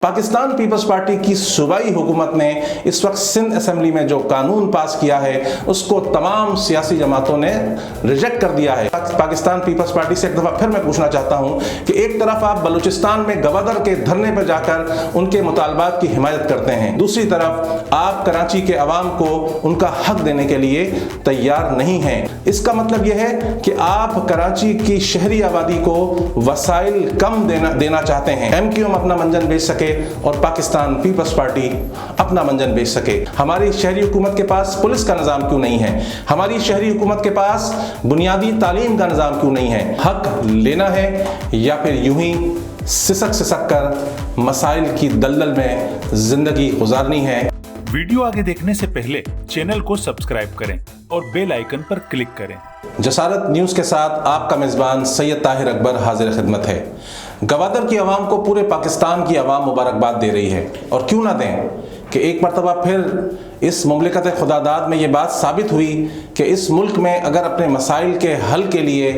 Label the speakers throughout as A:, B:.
A: Pakistan peoples party की सूबाई हुकूमत ने इस वक्त सिंध असेंबली में जो कानून पास किया है उसको तमाम सियासी जमातों ने रिजेक्ट कर दिया है। पाकिस्तान पीपल्स पार्टी से एक दफ़ा फिर मैं पूछना चाहता हूं कि एक तरफ आप बलूचिस्तान में गवादर के धरने पर जाकर उनके मुतालबात की हिमायत करते हैं, दूसरी तरफ आप कराची के अवाम को उनका हक देने के लिए तैयार नहीं हैं। इसका मतलब यह है कि आप कराची की शहरी आबादी को वसाइल कम देना चाहते हैं। MQM अपना मंजन बेच सके और पाकिस्तान पीपल्स पार्टी अपना मंजन बेच सके। हमारी शहरी हुकूमत के पास पुलिस का निज़ाम क्यों नहीं है? हमारी शहरी हुकूमत के पास बुनियादी तालीम का निज़ाम क्यों नहीं है? हक लेना है या फिर यूं ही सिसक कर मसाइल की दलदल में जिंदगी गुजारनी है?
B: वीडियो आगे देखने से पहले चैनल को सब्सक्राइब करें और बेल आइकन पर क्लिक करें।
A: जसारत न्यूज़ के साथ आपका मेज़बान सैयद ताहिर अकबर हाजिर खिदमत है। गवादर की आवाम को पूरे पाकिस्तान की आवाम मुबारकबाद दे रही है, और क्यों ना दें कि एक मरतबा फिर इस मुमलिकत खुदादाद में ये बात साबित हुई कि इस मुल्क में अगर अपने मसाइल के हल के लिए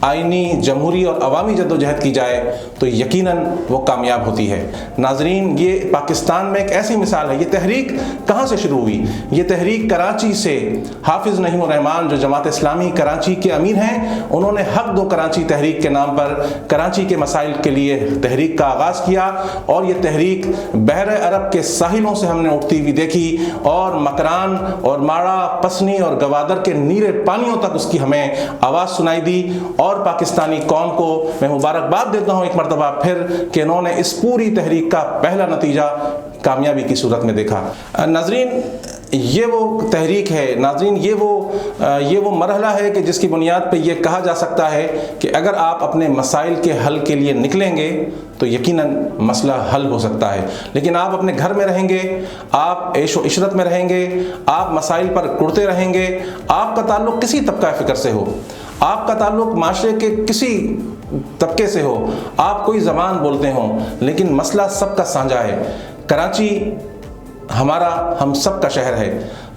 A: आइनी, जमहूरी और अवामी जद्दोजहद की जाए तो यकीनन वो कामयाब होती है। नाजरीन, ये पाकिस्तान में एक ऐसी मिसाल है। ये तहरीक कहाँ से शुरू हुई? ये तहरीक कराची से हाफिज़ नईमुर रहमान जो जमात इस्लामी कराची के अमीर हैं, उन्होंने हक दो कराची तहरीक के नाम पर कराची के मसाइल के लिए तहरीक का आगाज़ किया, और ये तहरीक बहर अरब के साहिलों से हमने उठती हुई देखी और मकरान और माड़ा, पसनी और गवादर के नीरे पानियों तक उसकी हमें आवाज़ सुनाई दी। और पाकिस्तानी कौम को मैं मुबारकबाद देता हूँ एक मरतबा फिर कि इन्होंने इस पूरी तहरीक का पहला नतीजा कामयाबी की सूरत में देखा। नाजरीन, ये वो तहरीक है, नाजरीन ये वो मरहला है कि जिसकी बुनियाद पर यह कहा जा सकता है कि अगर आप अपने मसाइल के हल के लिए निकलेंगे तो यकीनन मसला हल हो सकता है। लेकिन आप अपने घर में रहेंगे, आप ऐशो इशरत में रहेंगे, आप मसाइल पर कुड़ते रहेंगे, आपका ताल्लुक़ किसी तबका फ़िक्र से हो, आपका ताल्लुक़ माशरे के किसी तबके से हो, आप कोई ज़बान बोलते हों, लेकिन मसला सबका साझा है। कराची हमारा हम सब का शहर है।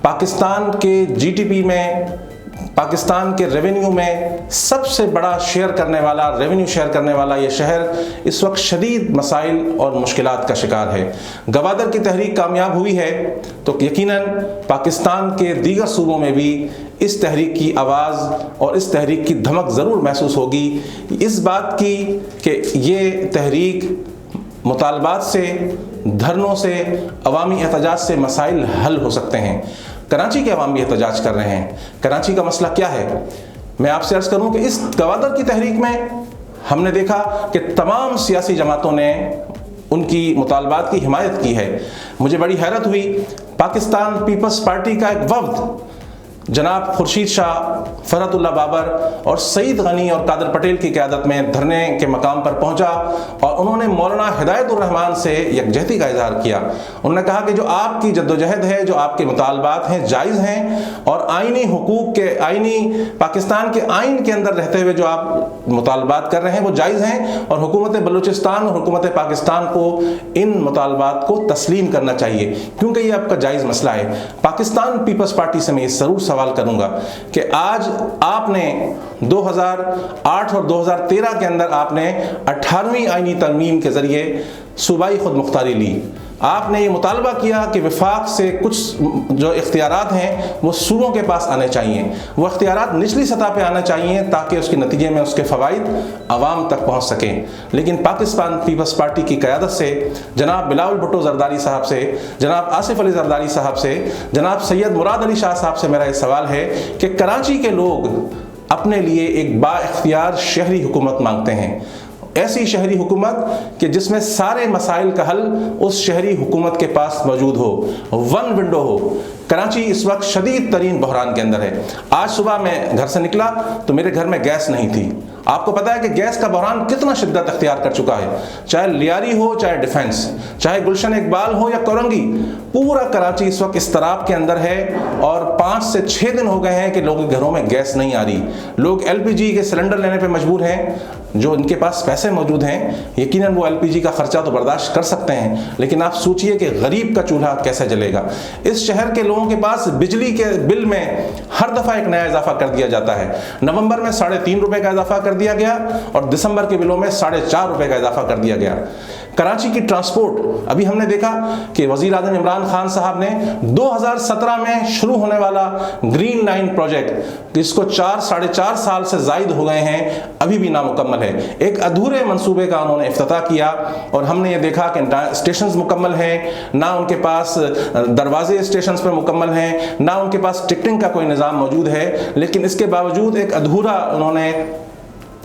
A: पाकिस्तान के GDP में, पाकिस्तान के रेवेन्यू में सबसे बड़ा रेवेन्यू शेयर करने वाला ये शहर इस वक्त शदीद मसाइल और मुश्किलात का शिकार है। गवादर की तहरीक कामयाब हुई है तो यकीनन पाकिस्तान के दीगर सूबों में भी इस तहरीक की आवाज़ और इस तहरीक की धमक ज़रूर महसूस होगी, इस बात की कि ये तहरीक मुतालबात से, धरनों से, अवामी एहतजाज से मसाइल हल हो सकते हैं। कराची के अवाम भी एहतजाज कर रहे हैं। कराची का मसला क्या है? मैं आपसे अर्ज़ करूं कि इस गवादर की तहरीक में हमने देखा कि तमाम सियासी जमातों ने उनकी मुतालबात की हिमायत की है। मुझे बड़ी हैरत हुई, पाकिस्तान पीपल्स पार्टी का एक वफ्द जनाब खुर्शीद शाह, फरहतुल्लाह बाबर और सईद गनी और कादर पटेल की क़यादत में धरने के मकाम पर पहुंचा और उन्होंने मौलाना हिदायतुर रहमान से यकजहती का इजहार किया। उन्होंने कहा कि जो आपकी जद्दोजहद है, जो आपके मुतालबात हैं, जायज़ हैं, और आइनी हुकूक के, आइनी पाकिस्तान के आइन के अंदर रहते हुए जो आप मुतालबात कर रहे हैं वो जायज़ हैं, और हुकूमत बलूचिस्तान और हुकूमत पाकिस्तान को इन मुतालबात को तस्लीम करना चाहिए, क्योंकि ये आपका जायज़ मसला है। पाकिस्तान पीपल्स पार्टी से मैं ये ज़रूर सवाल करूंगा कि आज आपने 2008 और 2013 के अंदर आपने 18वीं आईनी तरमीम के जरिए सूबाई खुद मुख्तारी ली। आपने ये मुतालबा किया कि वफाक से कुछ जो इख्तियारात हैं वो सूबों के पास आने चाहिए, वो इख्तियारात निचली सतह पे आने चाहिए ताकि उसके नतीजे में उसके फ़वाइद आवाम तक पहुँच सकें। लेकिन पाकिस्तान पीपल्स पार्टी की क़यादत से, जनाब बिलावल भुट्टो ज़रदारी साहब से, जनाब आसिफ अली ज़रदारी साहब से, जनाब सैयद मुराद अली शाह साहब से मेरा ये सवाल है कि कराची के लोग अपने लिए एक बाइख्तियार शहरी हुकूमत मांगते हैं, ऐसी शहरी हुकूमत कि जिसमें सारे मसाइल का हल उस शहरी हुकूमत के पास मौजूद हो, वन विंडो हो। कराची इस वक्त शदीद तरीन बहरान के अंदर है। आज सुबह मैं घर से निकला तो मेरे घर में गैस नहीं थी। आपको पता है कि गैस का बहरान कितना शिद्दत अख्तियार कर चुका है, चाहे लियारी हो, चाहे डिफेंस, चाहे गुलशन इकबाल हो या कोरंगी, पूरा कराची इस वक्त इस्तराब के अंदर है। और 5 से 6 दिन हो गए हैं कि लोगों के घरों में गैस नहीं आ रही। लोग LPG के सिलेंडर लेने पे मजबूर हैं। जो इनके पास पैसे मौजूद हैं, यकीनन वो LPG का खर्चा तो बर्दाश्त कर सकते हैं, लेकिन आप सोचिए कि गरीब का चूल्हा कैसे जलेगा। इस शहर के लोगों के पास बिजली के बिल में हर दफ़ा एक नया इजाफा कर दिया जाता है। नवंबर में 3.5 रुपये का इजाफा कर दिया गया और दिसंबर के बिलों में 4.5 रुपये का इजाफा कर दिया गया। कराची की ट्रांसपोर्ट, अभी हमने देखा कि वज़ीर आज़म इमरान खान साहब ने 2017 में शुरू होने वाला ग्रीन लाइन प्रोजेक्ट, जिसको 4-4.5 साल से ज़ायद हो गए हैं, अभी भी नामुकम्मल है। एक अधूरे मंसूबे का उन्होंने इफ्तिताह किया और हमने ये देखा कि स्टेशंस मुकम्मल हैं, ना उनके पास दरवाजे स्टेशंस पर मुकम्मल हैं, ना उनके पास टिकटिंग का कोई निज़ाम मौजूद है, लेकिन इसके बावजूद एक अधूरा उन्होंने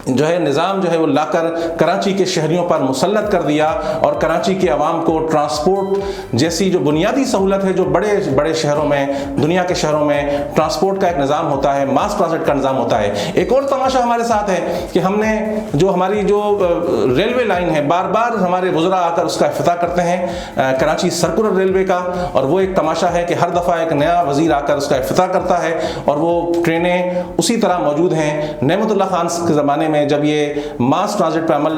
A: जो है निज़ाम जो है वो लाकर कराची के शहरियों पर मुसल्लत कर दिया और कराची के अवाम को ट्रांसपोर्ट जैसी जो बुनियादी सहूलत है, जो बड़े बड़े शहरों में, दुनिया के शहरों में ट्रांसपोर्ट का एक निज़ाम होता है, मास ट्रांजिट का निज़ाम होता है। एक और तमाशा हमारे साथ है कि हमने जो हमारी जो रेलवे लाइन है, बार बार हमारे वज़रा आकर उसका इफ्तिताह करते हैं, कराची सर्कुलर रेलवे का, और वो एक तमाशा है कि हर दफ़ा एक नया वज़ीर आकर उसका इफ्तिताह करता है और वो ट्रेनें उसी तरह मौजूद हैं। नेमतुल्लाह खान के ज़माने में जब ये मास ट्रांजिट पर अमल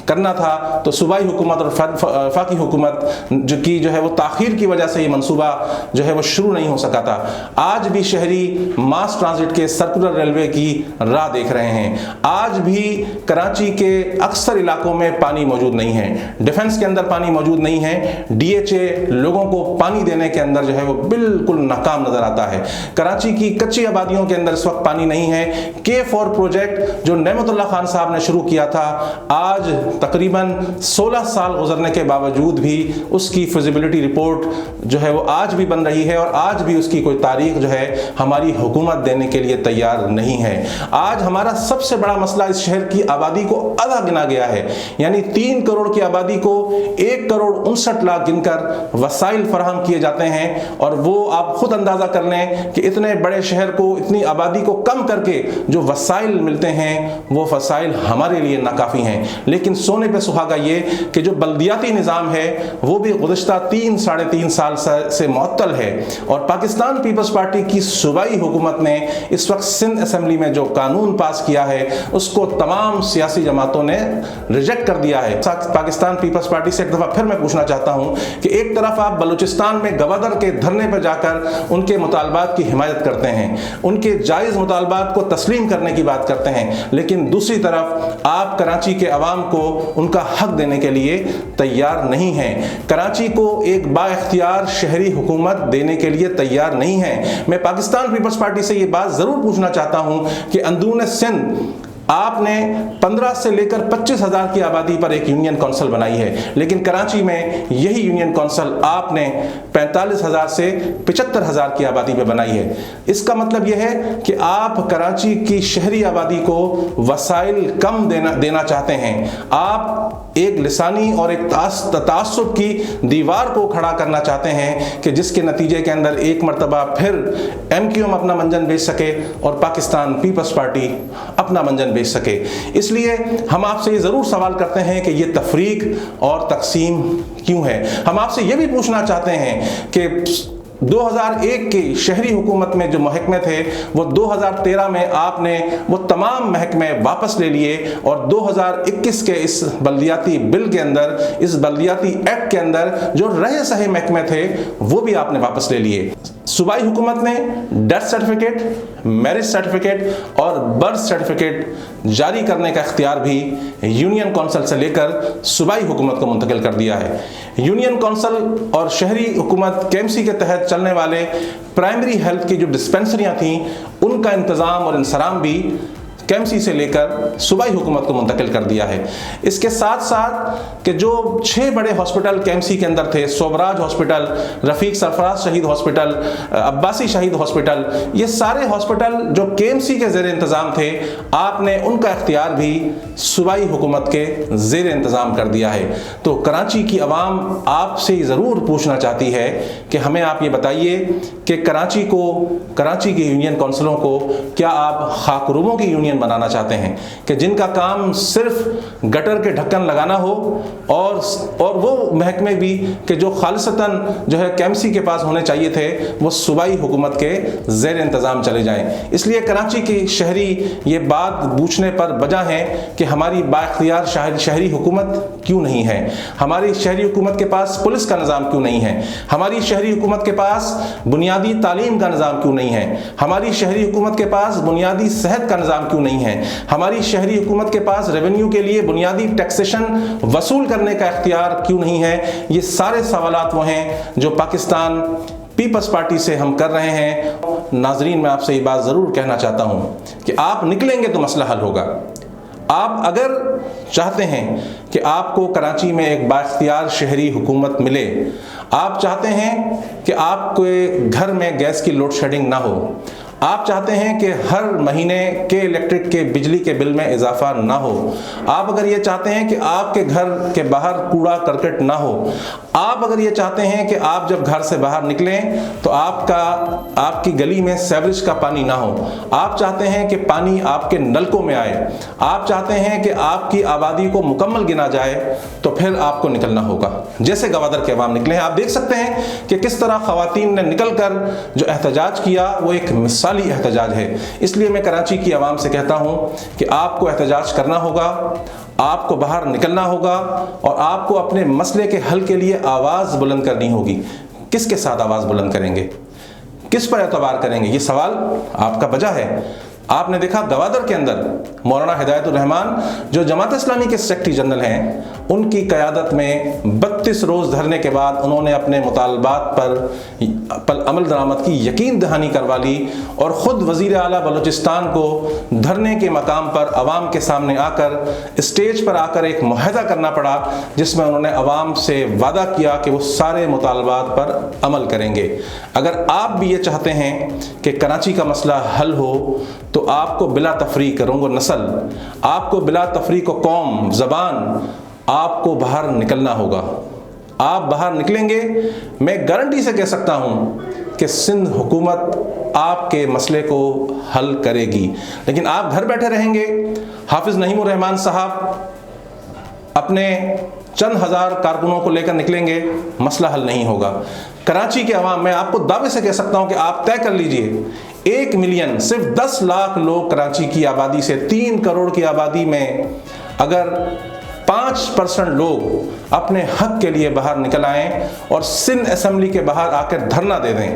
A: करना था तो सूबाई हुकूमत और वफाकी हुकूमत जो है वो ताख़ीर की वजह से ये मंसूबा जो है वो शुरू नहीं हो सका था। आज भी शहरी मास ट्रांजिट के सर्कुलर रेलवे की राह देख रहे हैं। आज भी कराची के अक्सर इलाकों में पानी मौजूद नहीं है, डिफेंस के अंदर पानी मौजूद नहीं है, DHA लोगों को पानी देने के अंदर जो है वो बिल्कुल नाकाम नज़र आता है। कराची की कच्ची आबादियों के अंदर इस वक्त पानी नहीं है। K4 प्रोजेक्ट जो नेमतुल्लाह खान साहब ने शुरू किया था, आज तकरीबन 16 साल गुजरने के बावजूद भी उसकी फिजिबिलिटी रिपोर्ट जो है वो आज भी बन रही है और आज भी उसकी कोई तारीख जो है हमारी हुकूमत देने के लिए तैयार नहीं है। आज हमारा सबसे बड़ा मसला इस शहर की आबादी को आधा गिना गया है, यानी 3 करोड़ की आबादी को 1 करोड़ 59 लाख गिनकर वसाइल फराहम किए जाते हैं, और वो आप खुद अंदाज़ा कर लें कि इतने बड़े शहर को, इतनी आबादी को कम करके जो वसाइल मिलते हैं वो वसाइल हमारे लिए नाकाफ़ी हैं। लेकिन सोने पे सुहागा ये कि जो बल्दियाती निज़ाम है वो भी गुज़श्ता 3-3.5 साल से मुअत्तल है, और पाकिस्तान पीपल्स पार्टी की सूबाई हुकूमत ने इस वक्त सिंध असेंबली में जो कानून पास किया है उसको तमाम सियासी जमातों ने रिजेक्ट कर दिया है। पाकिस्तान पीपल्स पार्टी से एक दफ़ा फिर मैं पूछना चाहता हूँ कि एक तरफ आप बलूचिस्तान में गवर्नर के धरने पर जाकर उनके मुतालबात की हिमायत करते हैं, उनके जायज़ मुतालबात को तस्लीम करने की बात करते हैं, लेकिन दूसरी तरफ आप कराची के अवाम को उनका हक देने के लिए तैयार नहीं हैं। कराची को एक बाइख्तियार शहरी हुकूमत देने के लिए तैयार नहीं है। मैं पाकिस्तान पीपल्स पार्टी से ये बात ज़रूर पूछना चाहता हूँ कि अंदरून सिंध आपने 15 से लेकर 25,000 की आबादी पर एक यूनियन काउंसिल बनाई है, लेकिन कराची में यही यूनियन काउंसिल आपने 45,000 से 75,000 की आबादी पे बनाई है। इसका मतलब यह है कि आप कराची की शहरी आबादी को वसाइल कम देना चाहते हैं। आप एक लिसानी और एक तासुब की दीवार को खड़ा करना चाहते हैं कि जिसके नतीजे के अंदर एक मरतबा फिर MQM अपना मंजन बेच सके और पाकिस्तान पीपल्स पार्टी अपना मंजन बेच सके। इसलिए हम आपसे ये ज़रूर सवाल करते हैं कि ये तफरीक और तकसीम क्यों है। हम आपसे ये भी पूछना चाहते हैं कि 2001 की शहरी हुकूमत में जो महकमे थे वो 2013 में आपने वो तमाम महकमे वापस ले लिए, और 2021 के इस बल्दियाती बिल के अंदर, इस बल्दियाती एक्ट के अंदर जो रहे सहे महकमे थे वो भी आपने वापस ले लिए। सूबाई हुकूमत ने डेथ सर्टिफिकेट, मैरिज सर्टिफिकेट और बर्थ सर्टिफिकेट जारी करने का इख्तियार भी यूनियन काउंसिल से लेकर सूबाई हुकूमत को मुंतकिल कर दिया है। यूनियन काउंसिल और शहरी हुकूमत KMC के तहत चलने वाले प्राइमरी हेल्थ की जो डिस्पेंसरियाँ थीं उनका इंतज़ाम और इंसराम भी KMC से लेकर सूबाई हुकूमत को मुंतकिल कर दिया है। इसके साथ साथ कि जो 6 बड़े हॉस्पिटल KMC के अंदर थे, सोबराज हॉस्पिटल, रफ़ीक सरफराज शहीद हॉस्पिटल, अब्बासी शहीद हॉस्पिटल, ये सारे हॉस्पिटल जो KMC के ज़ेर इंतज़ाम थे, आपने उनका इख्तियार भी सूबाई हुकूमत के ज़ेर इंतज़ाम कर दिया है। तो कराची की आवाम आपसे ज़रूर पूछना चाहती है कि हमें आप ये बताइए कि कराची के यूनियन काउंसिलों को क्या आप खाकरूबों की यूनियन बनाना चाहते हैं कि जिनका काम सिर्फ गटर के ढक्कन लगाना हो, और वो महकमे भी कि जो खालिसतन जो है KMC के पास होने चाहिए थे वो सूबाई हुकूमत के ज़ेर इंतज़ाम चले जाएं। इसलिए कराची की शहरी ये बात पूछने पर वजह है कि हमारी बाइख्तियार शहरी हुकूमत क्यों नहीं है, हमारी शहरी हुकूमत के पास पुलिस का निज़ाम क्यों नहीं है, हमारी शहरी हुकूमत के पास बुनियादी तालीम का निज़ाम क्यों नहीं है, हमारी शहरी हुकूमत के पास बुनियादी सेहत का निज़ाम क्यों نہیں ہے, ہماری شہری حکومت کے پاس ریونیو کے لیے بنیادی ٹیکسیشن وصول کرنے کا اختیار کیوں نہیں ہے. یہ سارے سوالات وہ ہیں جو پاکستان پیپلز پارٹی سے ہم کر رہے ہیں. ناظرین, میں آپ سے یہ بات ضرور کہنا چاہتا ہوں کہ آپ نکلیں گے تو مسئلہ حل ہوگا. آپ اگر چاہتے ہیں کہ آپ کو کراچی میں ایک بااختیار شہری حکومت ملے, آپ چاہتے ہیں کہ آپ کے گھر میں گیس کی لوڈ شیڈنگ نہ ہو, آپ چاہتے ہیں کہ ہر مہینے کے الیکٹرک کے بجلی کے بل میں اضافہ نہ ہو, آپ اگر یہ چاہتے ہیں کہ آپ کے گھر کے باہر کوڑا کرکٹ نہ ہو, آپ اگر یہ چاہتے ہیں کہ آپ جب گھر سے باہر نکلیں تو آپ کی گلی میں سیوریج کا پانی نہ ہو, آپ چاہتے ہیں کہ پانی آپ کے نلکوں میں آئے, آپ چاہتے ہیں کہ آپ کی آبادی کو مکمل گنا جائے, تو پھر آپ کو نکلنا ہوگا جیسے گوادر کے عوام نکلے ہیں. آپ دیکھ سکتے ہیں کہ کس طرح خواتین نے نکل کر جو احتجاج کیا وہ ایک مثالی احتجاج ہے. اس لیے میں کراچی کی عوام سے کہتا ہوں کہ آپ کو احتجاج کرنا ہوگا, آپ کو باہر نکلنا ہوگا اور آپ کو اپنے مسئلے کے حل کے لیے آواز بلند کرنی ہوگی. کس کے ساتھ آواز بلند کریں گے, کس پر اعتبار کریں گے, یہ سوال آپ کا بجا ہے. آپ نے دیکھا گوادر کے اندر مولانا ہدایت الرحمان جو جماعت اسلامی کے سیکرٹری جنرل ہیں, ان کی قیادت میں 32 روز دھرنے کے بعد انہوں نے اپنے مطالبات پر عمل درآمد کی یقین دہانی کروا لی اور خود وزیر اعلیٰ بلوچستان کو دھرنے کے مقام پر عوام کے سامنے آ کر اسٹیج پر آ کر ایک معاہدہ کرنا پڑا جس میں انہوں نے عوام سے وعدہ کیا کہ وہ سارے مطالبات پر عمل کریں گے. اگر آپ بھی یہ چاہتے ہیں کہ کراچی کا مسئلہ حل ہو تو آپ کو بلا تفریق رنگ و نسل, آپ کو بلا تفریق و قوم, زبان, آپ کو باہر نکلنا ہوگا. آپ باہر نکلیں گے, میں گارنٹی سے کہہ سکتا ہوں کہ سندھ حکومت آپ کے مسئلے کو حل کرے گی. لیکن آپ گھر بیٹھے رہیں گے, حافظ نعیم الرحمان صاحب اپنے چند ہزار کارکنوں کو لے کر نکلیں گے, مسئلہ حل نہیں ہوگا. کراچی کے عوام, میں آپ کو دعوے سے کہہ سکتا ہوں کہ آپ طے کر لیجئے, 1 ملین صرف 10 لاکھ لوگ کراچی کی آبادی سے 3 کروڑ کی آبادی میں اگر 5% لوگ اپنے حق کے لیے باہر نکل آئیں اور سندھ اسمبلی کے باہر آ کر دھرنا دے دیں.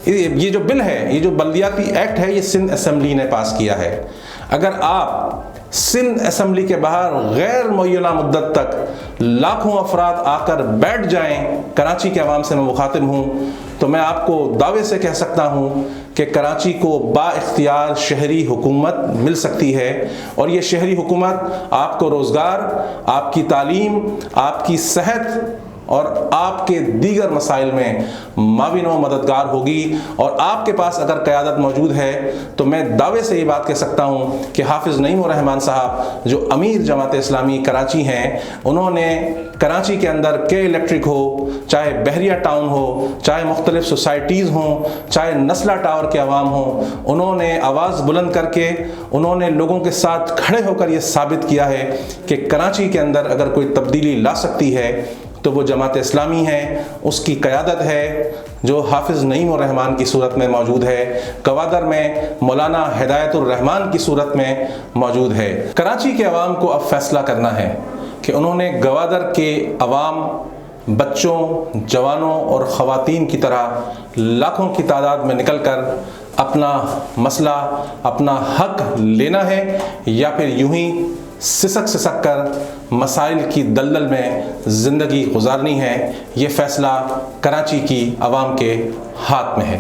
A: یہ جو بل ہے, یہ جو بلدیاتی ایکٹ ہے, یہ سندھ اسمبلی نے پاس کیا ہے. اگر آپ سندھ اسمبلی کے باہر غیر معینہ مدت تک لاکھوں افراد آ کر بیٹھ جائیں, کراچی کے عوام سے میں مخاطب ہوں, تو میں آپ کو دعوے سے کہہ سکتا ہوں کہ کراچی کو با اختیار شہری حکومت مل سکتی ہے. اور یہ شہری حکومت آپ کو روزگار, آپ کی تعلیم, آپ کی صحت اور آپ کے دیگر مسائل میں معاون و مددگار ہوگی. اور آپ کے پاس اگر قیادت موجود ہے تو میں دعوے سے یہ بات کہہ سکتا ہوں کہ حافظ نعیم الرحمان صاحب جو امیر جماعت اسلامی کراچی ہیں, انہوں نے کراچی کے اندر کے الیکٹرک ہو, چاہے بحریہ ٹاؤن ہو, چاہے مختلف سوسائٹیز ہوں, چاہے نسلہ ٹاور کے عوام ہوں, انہوں نے آواز بلند کر کے انہوں نے لوگوں کے ساتھ کھڑے ہو کر یہ ثابت کیا ہے کہ کراچی کے اندر اگر کوئی تبدیلی لا سکتی ہے تو وہ جماعت اسلامی ہے, اس کی قیادت ہے جو حافظ نعیم الرحمان کی صورت میں موجود ہے, گوادر میں مولانا ہدایت الرحمان کی صورت میں موجود ہے. کراچی کے عوام کو اب فیصلہ کرنا ہے کہ انہوں نے گوادر کے عوام, بچوں, جوانوں اور خواتین کی طرح لاکھوں کی تعداد میں نکل کر اپنا مسئلہ, اپنا حق لینا ہے یا پھر یوں ہی سسک کر مسائل کی دلدل میں زندگی گزارنی ہے. یہ فیصلہ کراچی کی عوام کے ہاتھ میں ہے.